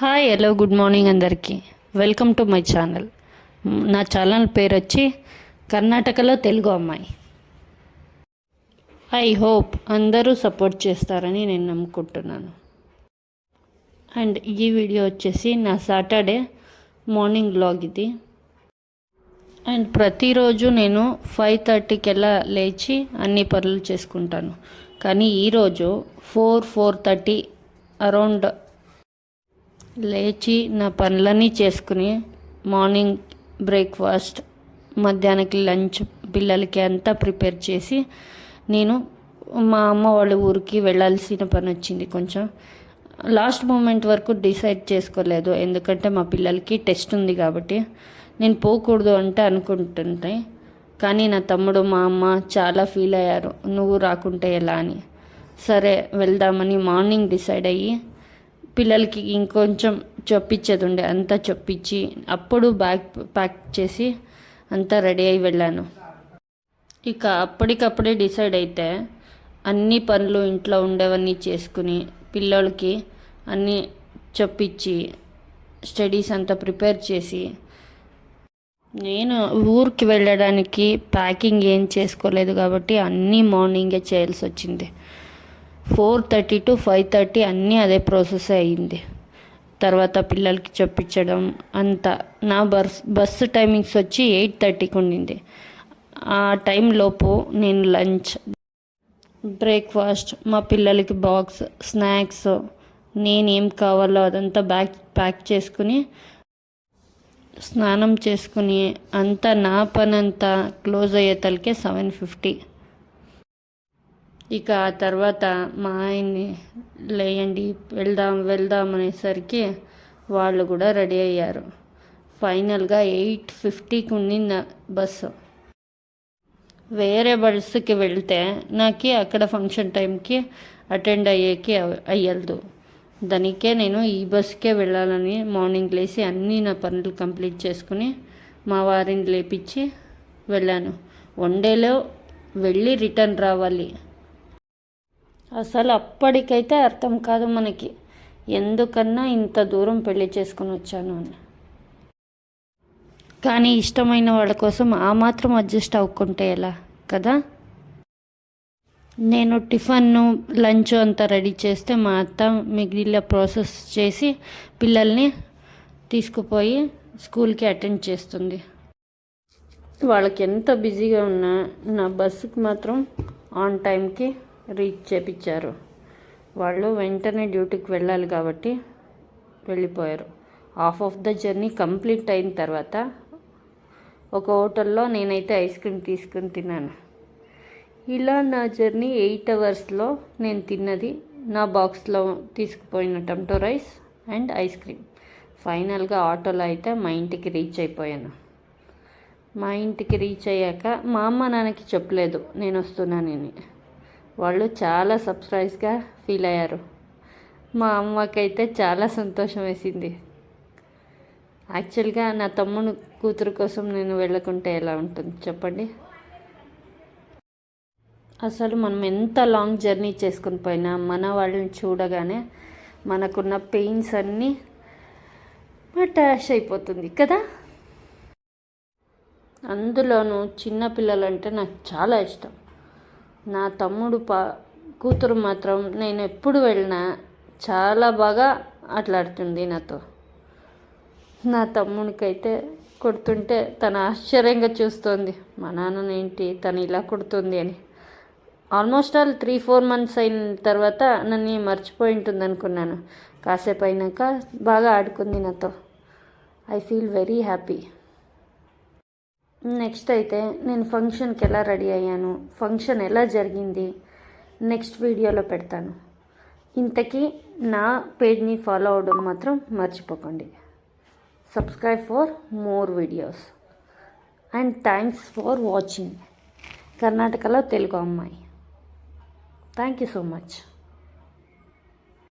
Hi hello good morning అందరికీ. Welcome to my channel. నా channel పేరు వచ్చి కర్ణాటకలో తెలుగు అమ్మాయి. ఐ హోప్ అందరూ సపోర్ట్ చేస్తారని నేను నమ్ముకుంటున్నాను. అండ్ ఈ వీడియో వచ్చేసి నా సాటర్డే మార్నింగ్ వ్లాగ్ ఇది. అండ్ ప్రతిరోజు నేను 5:30 లేచి అన్ని పనులు చేసుకుంటాను. కానీ ఈరోజు 4:30 అరౌండ్ లేచి నా పనులన్నీ చేసుకుని మార్నింగ్ బ్రేక్ఫాస్ట్, మధ్యాహ్నానికి లంచ్, పిల్లలకి అంతా ప్రిపేర్ చేసి నేను మా అమ్మ వాళ్ళ ఊరికి వెళ్ళాల్సిన పని వచ్చింది. కొంచెం లాస్ట్ మూమెంట్ వరకు డిసైడ్ చేసుకోలేదు, ఎందుకంటే మా పిల్లలకి టెస్ట్ ఉంది కాబట్టి నేను పోకూడదు అంటే అనుకుంటుంటే. కానీ నా తమ్ముడు మా అమ్మ చాలా ఫీల్ అయ్యారు, నువ్వు రాకుంటే ఎలా అని. సరే వెళ్దామని మార్నింగ్ డిసైడ్ అయ్యి పిల్లలకి ఇంకొంచెం చొప్పించేది ఉండే, అంతా చొప్పించి అప్పుడు బ్యాగ్ ప్యాక్ చేసి అంతా రెడీ అయి వెళ్ళాను. ఇక అప్పటికప్పుడే డిసైడ్ అయితే అన్ని పనులు ఇంట్లో ఉండేవన్నీ చేసుకుని పిల్లలకి అన్నీ చొప్పించి స్టడీస్ అంతా ప్రిపేర్ చేసి నేను ఊరికి వెళ్ళడానికి ప్యాకింగ్ ఏం చేసుకోలేదు కాబట్టి అన్నీ మార్నింగే చేయాల్సి వచ్చింది. 4:30 to 5:30 అన్నీ అదే ప్రాసెస్ అయ్యింది. తర్వాత పిల్లలకి చెప్పించడం అంతా. నా బస్సు టైమింగ్స్ వచ్చి 8:30కి ఉండింది. ఆ టైంలోపు నేను లంచ్, బ్రేక్ఫాస్ట్, మా పిల్లలకి బాక్స్, స్నాక్స్, నేనేం కావాలో అదంతా ప్యాక్ చేసుకుని స్నానం చేసుకుని అంతా నా పని అంతా క్లోజ్ అయ్యేతలకే 7:50. ఇక ఆ తర్వాత మా ఆయన్ని లేయండి వెళ్దాం అనేసరికి వాళ్ళు కూడా రెడీ అయ్యారు. ఫైనల్గా 8:50కి ఉండింది బస్సు. వేరే బస్సుకి వెళ్తే నాకు అక్కడ ఫంక్షన్ టైంకి అటెండ్ అయ్యదు. దానికే నేను ఈ బస్సుకే వెళ్ళాలని మార్నింగ్ లేచి అన్నీ నా పనులు కంప్లీట్ చేసుకుని మా వారిని లేపించి వెళ్ళాను. 1 డేలో వెళ్ళి రిటర్న్ రావాలి. అసలు అప్పటికైతే అర్థం కాదు మనకి, ఎందుకన్నా ఇంత దూరం పెళ్లి చేసుకుని వచ్చాను అని. కానీ ఇష్టమైన వాళ్ళ కోసం ఆ మాత్రం అడ్జస్ట్ అవ్వకుంటే ఎలా కదా. నేను టిఫిన్ను లంచ్ అంతా రెడీ చేస్తే మా అత్త మిగిలిన ప్రాసెస్ చేసి పిల్లల్ని తీసుకుపోయి స్కూల్కి అటెండ్ చేస్తుంది. వాళ్ళకి ఎంత బిజీగా ఉన్నా నా బస్సుకి మాత్రం ఆన్ టైంకి రీచ్ చేపించారు. వాళ్ళు వెంటనే డ్యూటీకి వెళ్ళాలి కాబట్టి వెళ్ళిపోయారు. Half of the journey complete అయిన తర్వాత ఒక హోటల్లో నేనైతే ఐస్ క్రీమ్ తీసుకుని తిన్నాను. ఇలా నా జర్నీ 8 అవర్స్లో నేను తిన్నది నా బాక్స్లో తీసుకుపోయిన tomato rice and ice cream. ఫైనల్గా ఆటోలో అయితే మా ఇంటికి రీచ్ అయిపోయాను. మా ఇంటికి రీచ్ అయ్యాక మా అమ్మ నాన్నకి చెప్పలేదు నేను వస్తున్నానని. వాళ్ళు చాలా సర్ప్రైజ్గా ఫీల్ అయ్యారు. మా అమ్మకైతే చాలా సంతోషం వేసింది. యాక్చువల్గా నా తమ్ముడు కూతురు కోసం నేను వెళ్ళకుంటే ఎలా ఉంటుంది చెప్పండి. అసలు మనం ఎంత లాంగ్ జర్నీ చేసుకుని పోయినా మన వాళ్ళని చూడగానే మనకున్న పెయిన్స్ అన్నీ డాష్ అయిపోతుంది కదా. అందులోనూ చిన్నపిల్లలంటే నాకు చాలా ఇష్టం. నా తమ్ముడు కూతురు మాత్రం నేను ఎప్పుడు వెళ్ళినా చాలా బాగా ఆటలాడుతుంది నాతో. నా తమ్ముడికైతే కొడుతుంటే తను ఆశ్చర్యంగా చూస్తుంది, మా నాన్ననేంటి తను ఇలా కొడుతుంది అని. ఆల్మోస్ట్ ఆల్ 3-4 months అయిన తర్వాత నన్ను మర్చిపోయి ఉంటుంది అనుకున్నాను. కాసేపు అయినాక బాగా ఆడుకుంది నాతో. I feel very happy. Next అయితే నేను ఫంక్షన్కి ఎలా రెడీ అయ్యాను, ఫంక్షన్ ఎలా జరిగింది నెక్స్ట్ వీడియోలో పెడతాను. ఇంతకీ నా పేజ్ని ఫాలో అవ్వడం మాత్రం మర్చిపోకండి. Subscribe for more videos and thanks for watching. కర్ణాటకలో తెలుగు అమ్మాయి. Thank you so much.